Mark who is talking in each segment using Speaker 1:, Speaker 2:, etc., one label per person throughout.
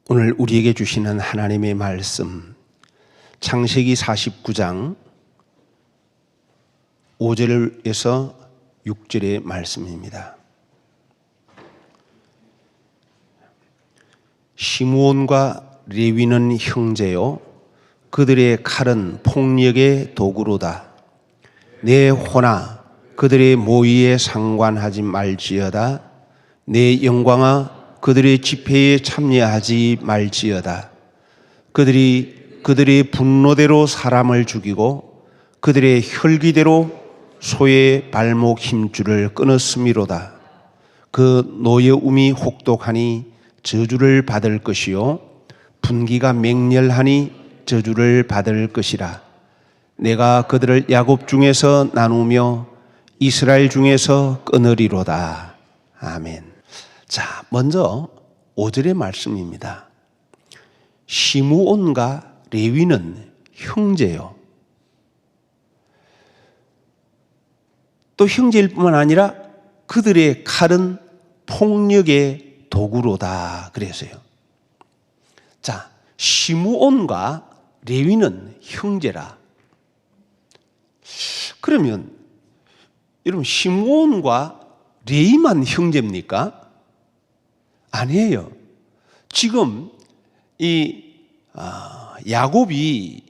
Speaker 1: 오늘 우리에게 주시는 하나님의 말씀, 창세기 49장 5절에서 6절의 말씀입니다. 시므온과 레위는 형제요, 그들의 칼은 폭력의 도구로다. 내 호나 그들의 모의에 상관하지 말지어다. 내 영광아 그들의 집회에 참여하지 말지어다. 그들이 그들의 분노대로 사람을 죽이고 그들의 혈기대로 소의 발목 힘줄을 끊었음이로다. 그 노여움이 혹독하니 저주를 받을 것이요 분기가 맹렬하니 저주를 받을 것이라. 내가 그들을 야곱 중에서 나누며 이스라엘 중에서 끊으리로다. 아멘. 자, 먼저 5절의 말씀입니다. 시므온과 레위는 형제요. 또 형제일 뿐만 아니라 그들의 칼은 폭력의 도구로다 그랬어요. 자, 시므온과 레위는 형제라. 그러면 여러분, 시므온과 레위만 형제입니까? 아니에요. 지금 야곱이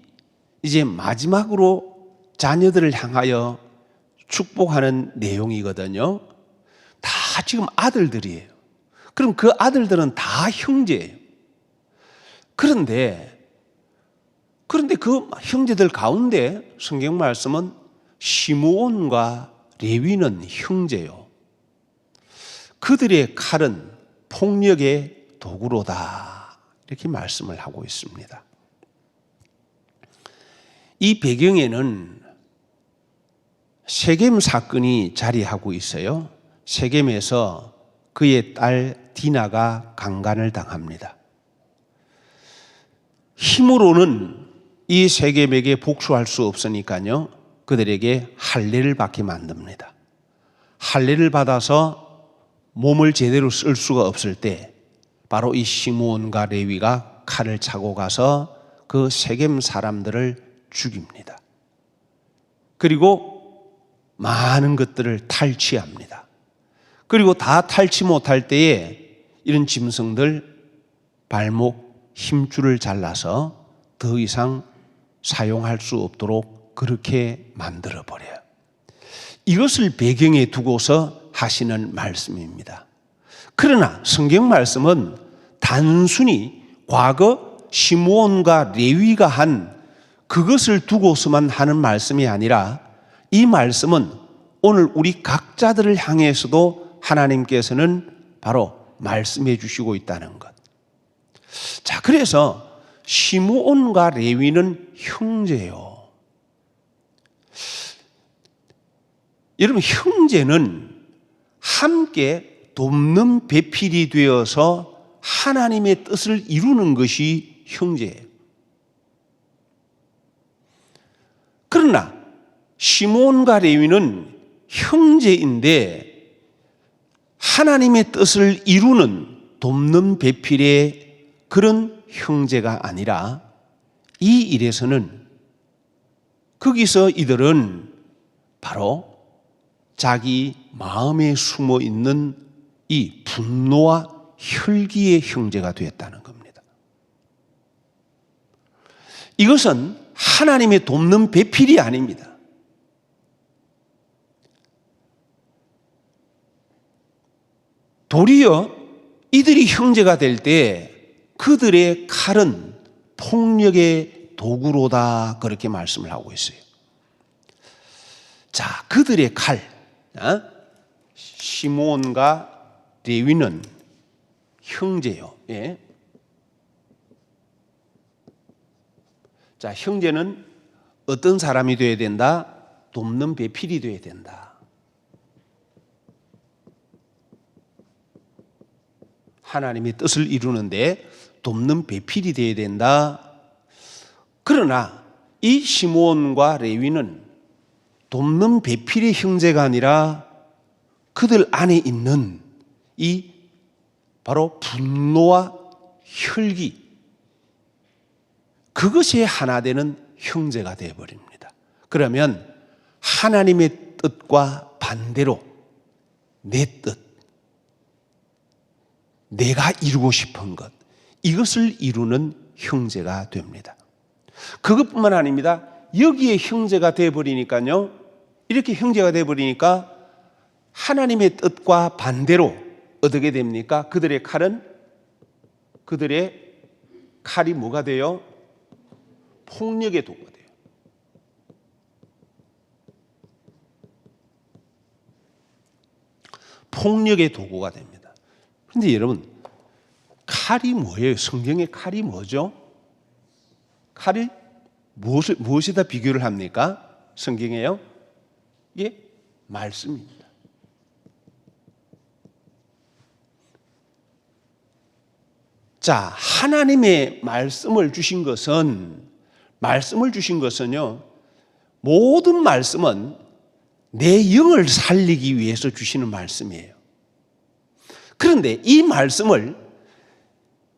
Speaker 1: 이제 마지막으로 자녀들을 향하여 축복하는 내용이거든요. 다 지금 아들들이에요. 그럼 그 아들들은 다 형제예요. 그런데 그 형제들 가운데 성경 말씀은 시므온과 레위는 형제요. 그들의 칼은 폭력의 도구로다. 이렇게 말씀을 하고 있습니다. 이 배경에는 세겜 사건이 자리하고 있어요. 세겜에서 그의 딸 디나가 강간을 당합니다. 힘으로는 이 세겜에게 복수할 수 없으니까요, 그들에게 할례를 받게 만듭니다. 할례를 받아서 몸을 제대로 쓸 수가 없을 때 바로 이 시므온과 레위가 칼을 차고 가서 그 세겜 사람들을 죽입니다. 그리고 많은 것들을 탈취합니다. 그리고 다 탈취 못할 때에 이런 짐승들 발목 힘줄을 잘라서 더 이상 사용할 수 없도록 그렇게 만들어 버려요. 이것을 배경에 두고서 하시는 말씀입니다. 그러나 성경 말씀은 단순히 과거 시므온과 레위가 한 그것을 두고서만 하는 말씀이 아니라 이 말씀은 오늘 우리 각자들을 향해서도 하나님께서는 바로 말씀해 주시고 있다는 것. 자, 그래서 시므온과 레위는 형제예요. 여러분, 형제는 함께 돕는 배필이 되어서 하나님의 뜻을 이루는 것이 형제예요. 그러나 시므온과 레위는 형제인데 하나님의 뜻을 이루는 돕는 배필의 그런 형제가 아니라 이 일에서는 거기서 이들은 바로 자기 마음에 숨어 있는 이 분노와 혈기의 형제가 되었다는 겁니다. 이것은 하나님의 돕는 배필이 아닙니다. 도리어 이들이 형제가 될 때 그들의 칼은 폭력의 도구로다 그렇게 말씀을 하고 있어요. 자, 그들의 칼, 시므온과 레위는 형제요. 예. 자, 형제는 어떤 사람이 되어야 된다? 돕는 배필이 되어야 된다. 하나님의 뜻을 이루는데 돕는 배필이 되어야 된다. 그러나 이 시므온과 레위는 돕는 배필의 형제가 아니라 그들 안에 있는 이 바로 분노와 혈기, 그것이 하나 되는 형제가 되어버립니다. 그러면 하나님의 뜻과 반대로 내 뜻, 내가 이루고 싶은 것, 이것을 이루는 형제가 됩니다. 그것뿐만 아닙니다. 여기에 형제가 되어버리니까요, 이렇게 형제가 되어버리니까 하나님의 뜻과 반대로 어떻게 됩니까? 그들의 칼이 뭐가 돼요? 폭력의 도구가 돼요. 폭력의 도구가 됩니다. 그런데 여러분, 칼이 뭐예요? 성경의 칼이 뭐죠? 칼이 무엇에다 비교를 합니까? 성경에요? 이게 말씀입니다. 자, 하나님의 말씀을 주신 것은요, 모든 말씀은 내 영을 살리기 위해서 주시는 말씀이에요. 그런데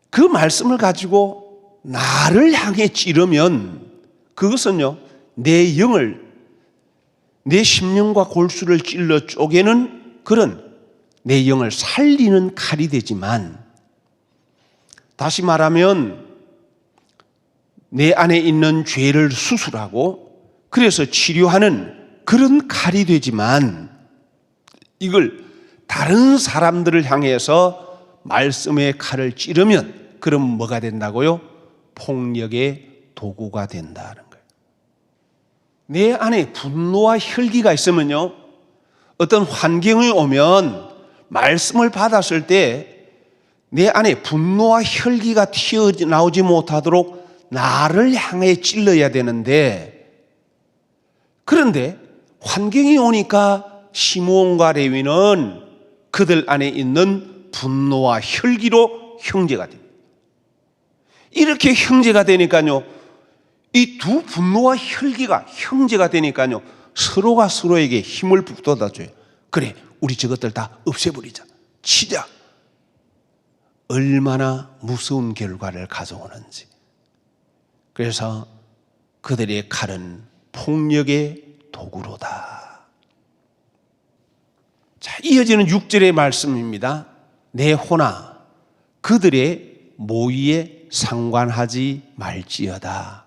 Speaker 1: 그 말씀을 가지고 나를 향해 찌르면 그것은요, 내 심령과 골수를 찔러 쪼개는 그런 내 영을 살리는 칼이 되지만, 다시 말하면 내 안에 있는 죄를 수술하고 그래서 치료하는 그런 칼이 되지만, 이걸 다른 사람들을 향해서 말씀의 칼을 찌르면 그럼 뭐가 된다고요? 폭력의 도구가 된다는 거예요. 내 안에 분노와 혈기가 있으면요, 어떤 환경이 오면 말씀을 받았을 때 내 안에 분노와 혈기가 튀어나오지 못하도록 나를 향해 찔러야 되는데, 그런데 환경이 오니까 시므온과 레위는 그들 안에 있는 분노와 혈기로 형제가 됩니다. 이렇게 형제가 되니까요, 이 두 분노와 혈기가 형제가 되니까요, 서로가 서로에게 힘을 북돋아줘요. 그래, 우리 저것들 다 없애버리자, 치자. 얼마나 무서운 결과를 가져오는지. 그래서 그들의 칼은 폭력의 도구로다. 자, 이어지는 6절의 말씀입니다. 내 호나 그들의 모의에 상관하지 말지어다.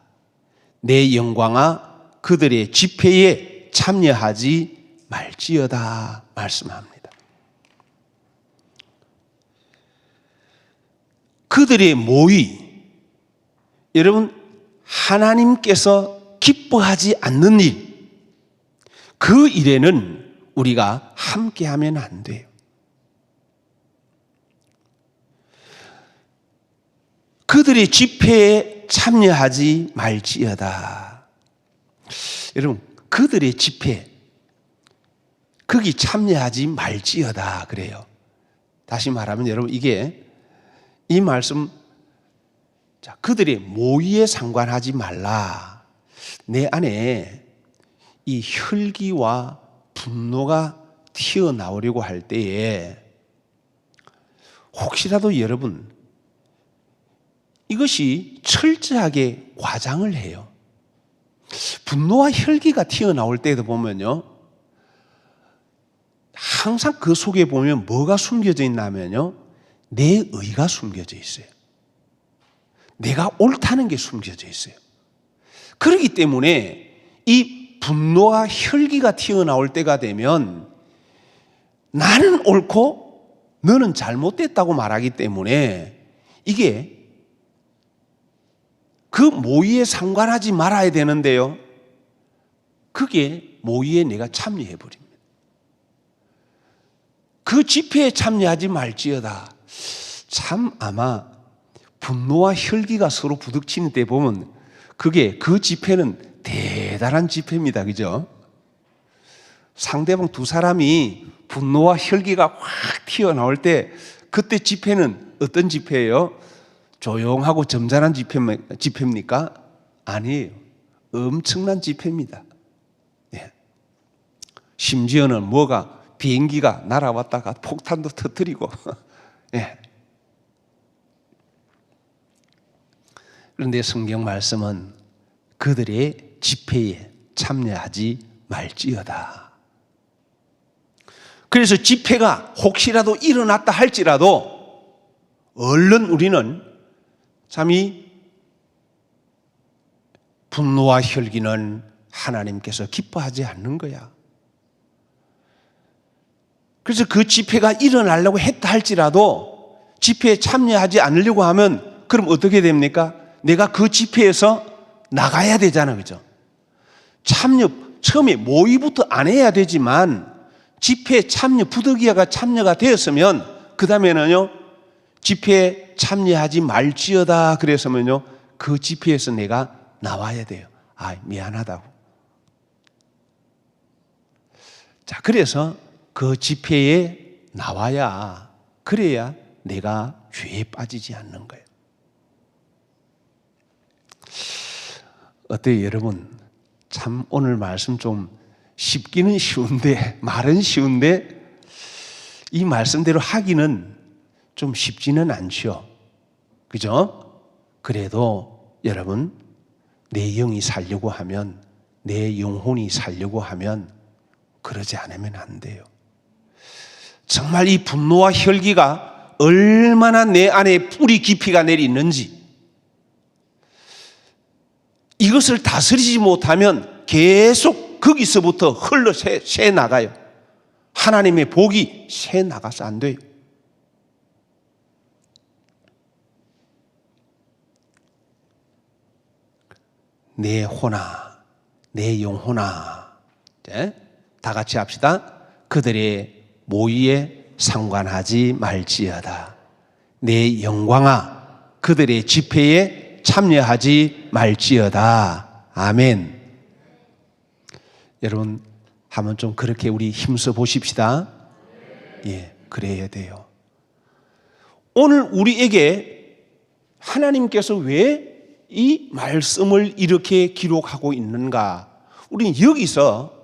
Speaker 1: 내 영광아 그들의 집회에 참여하지 말지어다 말씀합니다. 그들의 모의, 여러분, 하나님께서 기뻐하지 않는 일, 그 일에는 우리가 함께하면 안 돼요. 그들의 집회에 참여하지 말지어다. 여러분, 그들의 집회, 거기 참여하지 말지어다 그래요. 다시 말하면 여러분, 이 말씀, 자, 그들의 모의에 상관하지 말라. 내 안에 이 혈기와 분노가 튀어나오려고 할 때에 혹시라도 여러분, 이것이 철저하게 과장을 해요. 분노와 혈기가 튀어나올 때도 보면요, 항상 그 속에 보면 뭐가 숨겨져 있냐면요, 내 의가 숨겨져 있어요. 내가 옳다는 게 숨겨져 있어요. 그렇기 때문에 이 분노와 혈기가 튀어나올 때가 되면 나는 옳고 너는 잘못됐다고 말하기 때문에 이게 그 모의에 상관하지 말아야 되는데요, 그게 모의에 내가 참여해버립니다. 그 집회에 참여하지 말지어다. 참 아마 분노와 혈기가 서로 부딪히는 때 보면 그 집회는 대단한 집회입니다. 그죠? 상대방 두 사람이 분노와 혈기가 확 튀어나올 때 그때 집회는 어떤 집회예요? 조용하고 점잖은 집회입니까? 아니에요. 엄청난 집회입니다. 네. 심지어는 비행기가 날아왔다가 폭탄도 터뜨리고 네. 그런데 성경 말씀은 그들의 집회에 참여하지 말지어다. 그래서 집회가 혹시라도 일어났다 할지라도 얼른 우리는 참 이 분노와 혈기는 하나님께서 기뻐하지 않는 거야. 그래서 그 집회가 일어나려고 했다 할지라도 집회에 참여하지 않으려고 하면 그럼 어떻게 됩니까? 내가 그 집회에서 나가야 되잖아, 그죠? 처음에 모의부터 안 해야 되지만 집회에 부득이하가 참여가 되었으면 그 다음에는요, 집회에 참여하지 말지어다 그래서면요, 그 집회에서 내가 나와야 돼요. 미안하다고. 자, 그래서 그 집회에 나와야, 그래야 내가 죄에 빠지지 않는 거예요. 어때요, 여러분? 참 오늘 말씀 좀 쉽기는 쉬운데, 말은 쉬운데 이 말씀대로 하기는 좀 쉽지는 않죠. 그죠? 그래도 여러분, 내 영이 살려고 하면, 내 영혼이 살려고 하면 그러지 않으면 안 돼요. 정말 이 분노와 혈기가 얼마나 내 안에 뿌리 깊이가 내리는지, 이것을 다스리지 못하면 계속 거기서부터 흘러 새 나가요. 하나님의 복이 새 나가서 안 돼요. 내 혼아, 내 영혼아, 다 같이 합시다. 그들의 모의에 상관하지 말지어다. 내 영광아, 그들의 집회에 참여하지 말지어다. 아멘. 여러분, 한번 좀 그렇게 우리 힘써 보십시다. 예, 그래야 돼요. 오늘 우리에게 하나님께서 왜 이 말씀을 이렇게 기록하고 있는가? 우리는 여기서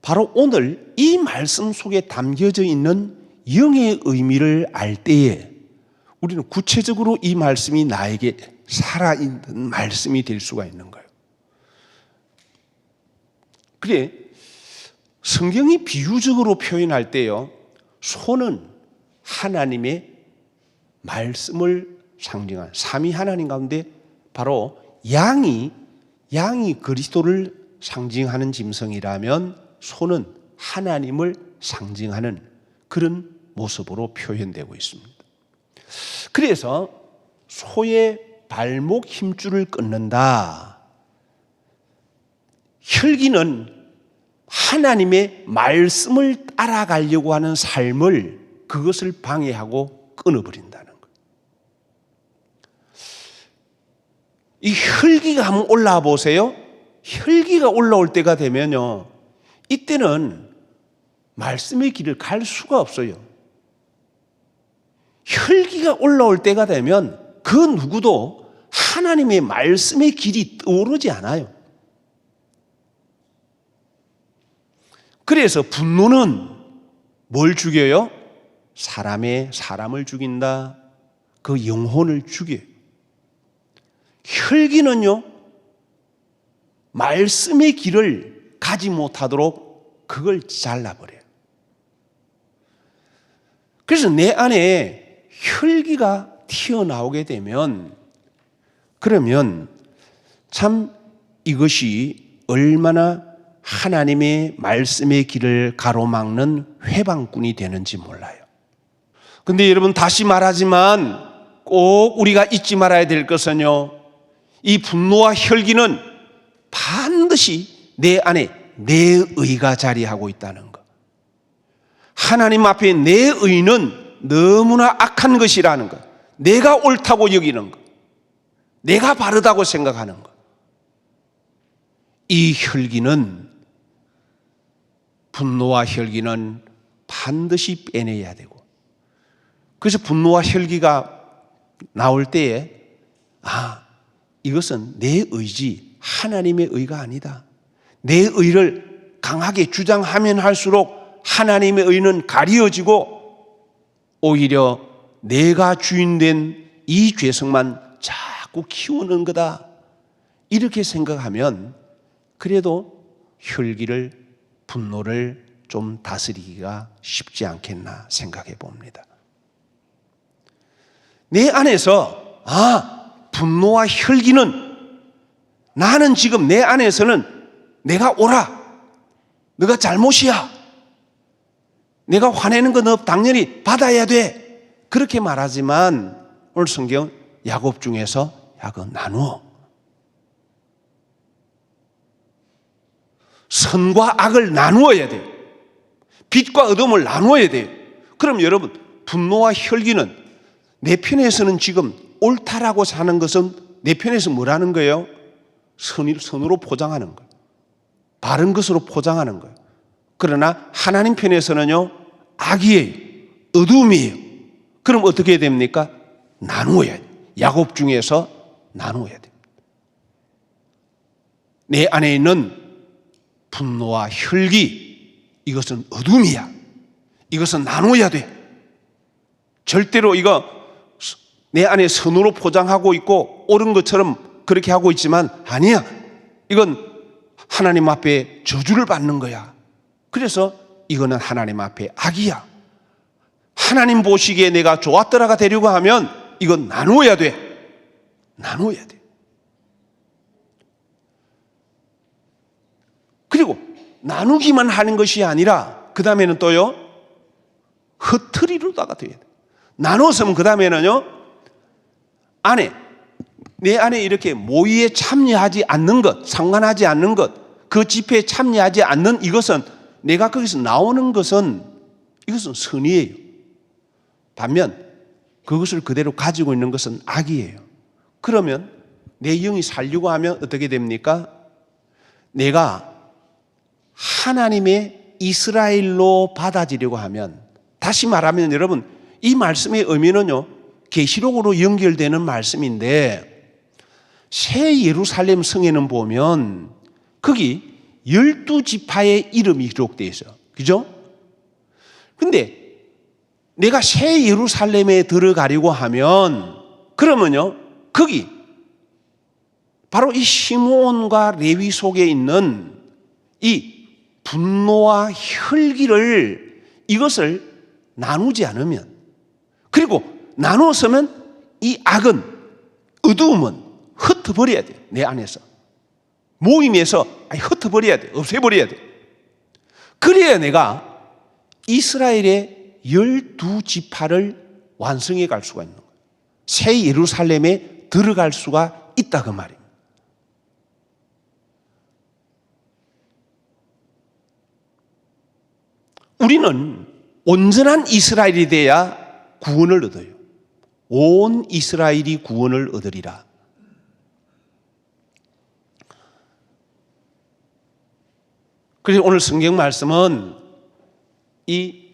Speaker 1: 바로 오늘 이 말씀 속에 담겨져 있는 영의 의미를 알 때에 우리는 구체적으로 이 말씀이 나에게 살아있는 말씀이 될 수가 있는 거예요. 그래, 성경이 비유적으로 표현할 때요, 소는 하나님의 말씀을 상징한 삼위 하나님 가운데 바로 양이 그리스도를 상징하는 짐승이라면 소는 하나님을 상징하는 그런 모습으로 표현되고 있습니다. 그래서 소의 발목 힘줄을 끊는다. 혈기는 하나님의 말씀을 따라가려고 하는 삶을, 그것을 방해하고 끊어버린다는 거예요. 이 혈기가 한번 올라와 보세요. 혈기가 올라올 때가 되면요, 이때는 말씀의 길을 갈 수가 없어요. 혈기가 올라올 때가 되면 그 누구도 하나님의 말씀의 길이 떠오르지 않아요. 그래서 분노는 뭘 죽여요? 사람을 죽인다. 그 영혼을 죽여요. 혈기는요, 말씀의 길을 가지 못하도록 그걸 잘라버려요. 그래서 내 안에 혈기가 튀어나오게 되면, 그러면 참 이것이 얼마나 하나님의 말씀의 길을 가로막는 회방꾼이 되는지 몰라요. 근데 여러분, 다시 말하지만 꼭 우리가 잊지 말아야 될 것은요, 이 분노와 혈기는 반드시 내 안에 내 의가 자리하고 있다는 것. 하나님 앞에 내 의는 너무나 악한 것이라는 것. 내가 옳다고 여기는 것. 내가 바르다고 생각하는 것. 이 혈기는, 분노와 혈기는 반드시 빼내야 되고, 그래서 분노와 혈기가 나올 때에 이것은 내 의지, 하나님의 의가 아니다. 내 의를 강하게 주장하면 할수록 하나님의 의는 가리워지고 오히려 내가 주인된 이 죄성만 자꾸 자꾸 키우는 거다. 이렇게 생각하면 그래도 혈기를, 분노를 좀 다스리기가 쉽지 않겠나 생각해 봅니다. 내 안에서 분노와 혈기는 나는 지금 내 안에서는 내가 옳아, 너가 잘못이야, 내가 화내는 건 너 당연히 받아야 돼, 그렇게 말하지만 오늘 성경 야곱 중에서 그거 나누어 선과 악을 나누어야 돼요. 빛과 어둠을 나누어야 돼요. 그럼 여러분, 분노와 혈기는 내 편에서는 지금 옳다라고 사는 것은 내 편에서 뭐라는 거예요? 선으로 포장하는 거예요. 바른 것으로 포장하는 거예요. 그러나 하나님 편에서는요, 악이에요. 어둠이에요. 그럼 어떻게 해야 됩니까? 나누어야 돼요. 야곱 중에서 나누어야 돼요. 내 안에 있는 분노와 혈기, 이것은 어둠이야. 이것은 나누어야 돼. 절대로 이거 내 안에 선으로 포장하고 있고 옳은 것처럼 그렇게 하고 있지만 아니야. 이건 하나님 앞에 저주를 받는 거야. 그래서 이거는 하나님 앞에 악이야. 하나님 보시기에 내가 좋았더라가 되려고 하면 이건 나누어야 돼. 나누어야 돼. 그리고 나누기만 하는 것이 아니라 그 다음에는 또요, 흩트리로다가 돼야 돼. 나눴으면 그 다음에는요, 내 안에 이렇게 모의에 참여하지 않는 것, 상관하지 않는 것, 그 집회에 참여하지 않는 이것은, 내가 거기서 나오는 것은 이것은 선이에요. 반면 그것을 그대로 가지고 있는 것은 악이에요. 그러면 내 영이 살려고 하면 어떻게 됩니까? 내가 하나님의 이스라엘로 받아지려고 하면, 다시 말하면 여러분, 이 말씀의 의미는요, 계시록으로 연결되는 말씀인데, 새 예루살렘 성에는 보면 거기 12지파의 이름이 기록되어 있어요. 그죠? 근데 내가 새 예루살렘에 들어가려고 하면 그러면요, 거기 바로 이 시므온과 레위 속에 있는 이 분노와 혈기를, 이것을 나누지 않으면, 그리고 나누었으면 이 악은, 어두움은 흩어버려야 돼요. 내 안에서 모임에서 흩어버려야 돼. 없애버려야 돼. 그래야 내가 이스라엘의 12지파를 완성해 갈 수가 있는 거예요. 새 예루살렘에 들어갈 수가 있다 그 말입니다. 우리는 온전한 이스라엘이 돼야 구원을 얻어요. 온 이스라엘이 구원을 얻으리라. 그래서 오늘 성경 말씀은 이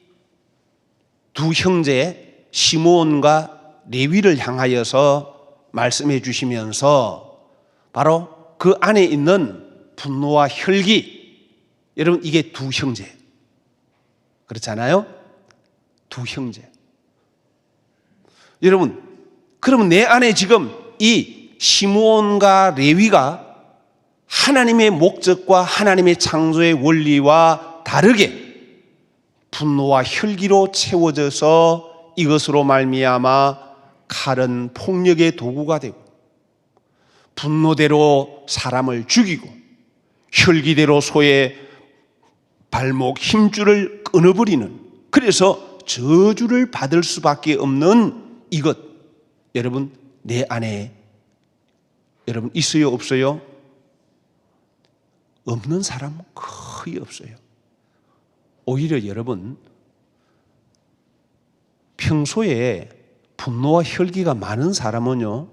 Speaker 1: 두 형제 시므온과 레위를 향하여서 말씀해 주시면서 바로 그 안에 있는 분노와 혈기, 여러분 이게 두 형제, 그렇잖아요? 두 형제. 여러분, 그러면 내 안에 지금 이 시므온과 레위가 하나님의 목적과 하나님의 창조의 원리와 다르게 분노와 혈기로 채워져서 이것으로 말미암아 칼은 폭력의 도구가 되고, 분노대로 사람을 죽이고 혈기대로 소의 발목 힘줄을 끊어버리는, 그래서 저주를 받을 수밖에 없는 이것, 여러분 내 안에 여러분 있어요, 없어요? 없는 사람 거의 없어요. 오히려 여러분, 평소에 분노와 혈기가 많은 사람은요,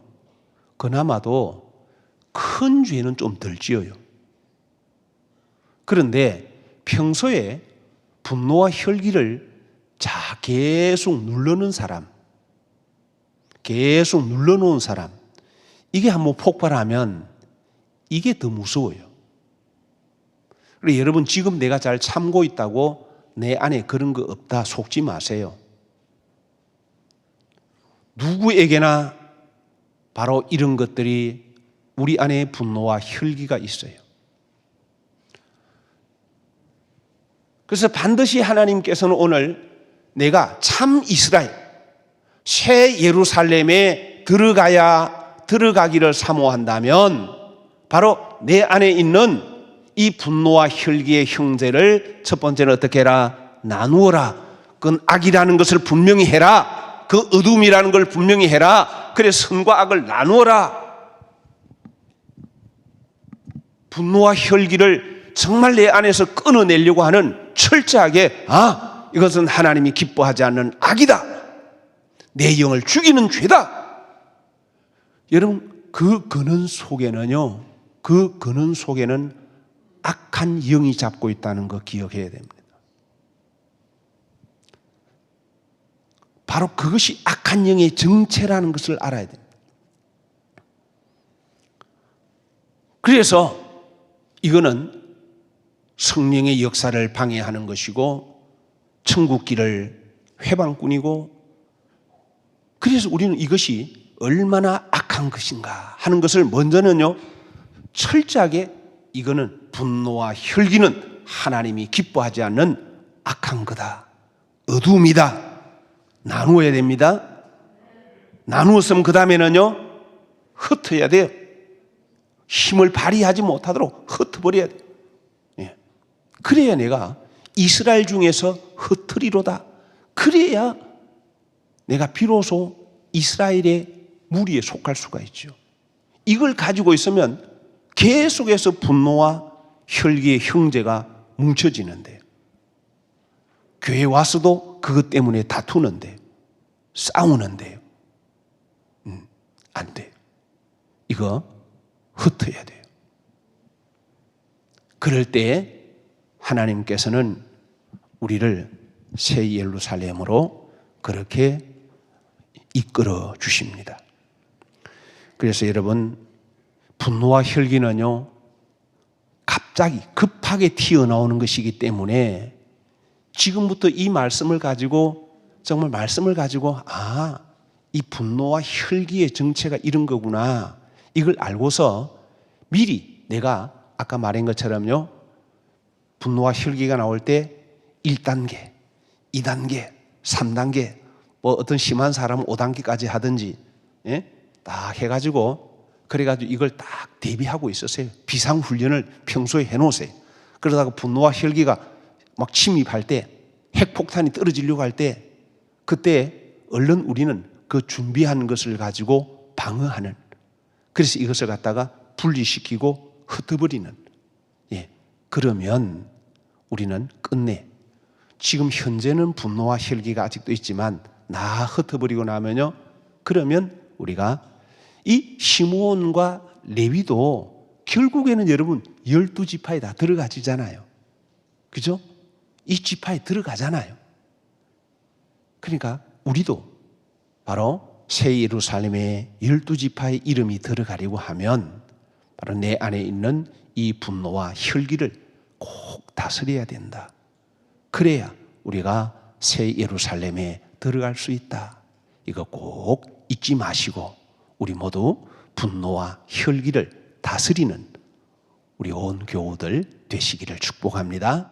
Speaker 1: 그나마도 큰 죄는 좀 덜 지어요. 그런데 평소에 분노와 혈기를 계속 눌러놓은 사람, 계속 눌러놓은 사람, 이게 한번 폭발하면 이게 더 무서워요. 그래서 여러분, 지금 내가 잘 참고 있다고 내 안에 그런 거 없다 속지 마세요. 누구에게나 바로 이런 것들이 우리 안에 분노와 혈기가 있어요. 그래서 반드시 하나님께서는 오늘 내가 참 이스라엘, 새 예루살렘에 들어가기를 사모한다면 바로 내 안에 있는 이 분노와 혈기의 형제를 첫 번째는 어떻게 해라? 나누어라. 그건 악이라는 것을 분명히 해라. 그 어둠이라는 걸 분명히 해라. 그래 선과 악을 나누어라. 분노와 혈기를 정말 내 안에서 끊어내려고 하는 철저하게 이것은 하나님이 기뻐하지 않는 악이다. 내 영을 죽이는 죄다. 여러분 그 근원 속에는 악한 영이 잡고 있다는 거 기억해야 됩니다. 바로 그것이 악한 영의 정체라는 것을 알아야 됩니다. 그래서 이거는 성령의 역사를 방해하는 것이고 천국길을 회방꾼이고, 그래서 우리는 이것이 얼마나 악한 것인가 하는 것을 먼저는요 철저하게 이거는 분노와 혈기는 하나님이 기뻐하지 않는 악한 거다. 어둠이다. 나누어야 됩니다. 나누었으면 그 다음에는요 흩어야 돼요. 힘을 발휘하지 못하도록 흩어버려야 돼요. 그래야 내가 이스라엘 중에서 흩으리로다. 그래야 내가 비로소 이스라엘의 무리에 속할 수가 있죠. 이걸 가지고 있으면 계속해서 분노와 혈기의 형제가 뭉쳐지는데, 교회에 와서도 그것 때문에 다투는데, 싸우는데요. 안 돼요. 이거 흩어야 돼요. 그럴 때 하나님께서는 우리를 새 예루살렘으로 그렇게 이끌어 주십니다. 그래서 여러분 분노와 혈기는요 갑자기 급하게 튀어나오는 것이기 때문에 지금부터 이 말씀을 가지고 정말 말씀을 가지고 이 분노와 혈기의 정체가 이런 거구나, 이걸 알고서 미리 내가 아까 말한 것처럼요 분노와 혈기가 나올 때 1단계, 2단계, 3단계, 뭐 어떤 심한 사람은 5단계까지 하든지 딱 해가지고 그래가지고 이걸 딱 대비하고 있으세요. 비상훈련을 평소에 해놓으세요. 그러다가 분노와 혈기가 막 침입할 때, 핵폭탄이 떨어지려고 할 때, 그때 얼른 우리는 그 준비한 것을 가지고 방어하는, 그래서 이것을 갖다가 분리시키고 흩어버리는, 그러면 우리는 끝내 지금 현재는 분노와 혈기가 아직도 있지만 나 흩어버리고 나면요 그러면 우리가 이 시므온과 레위도 결국에는 여러분 12지파에 다 들어가지잖아요. 그죠? 이 지파에 들어가잖아요. 그러니까 우리도 바로 새 예루살렘의 12지파의 이름이 들어가려고 하면 바로 내 안에 있는 이 분노와 혈기를 꼭 다스려야 된다. 그래야 우리가 새 예루살렘에 들어갈 수 있다. 이거 꼭 잊지 마시고 우리 모두 분노와 혈기를 다스리는 우리 온 교우들 되시기를 축복합니다.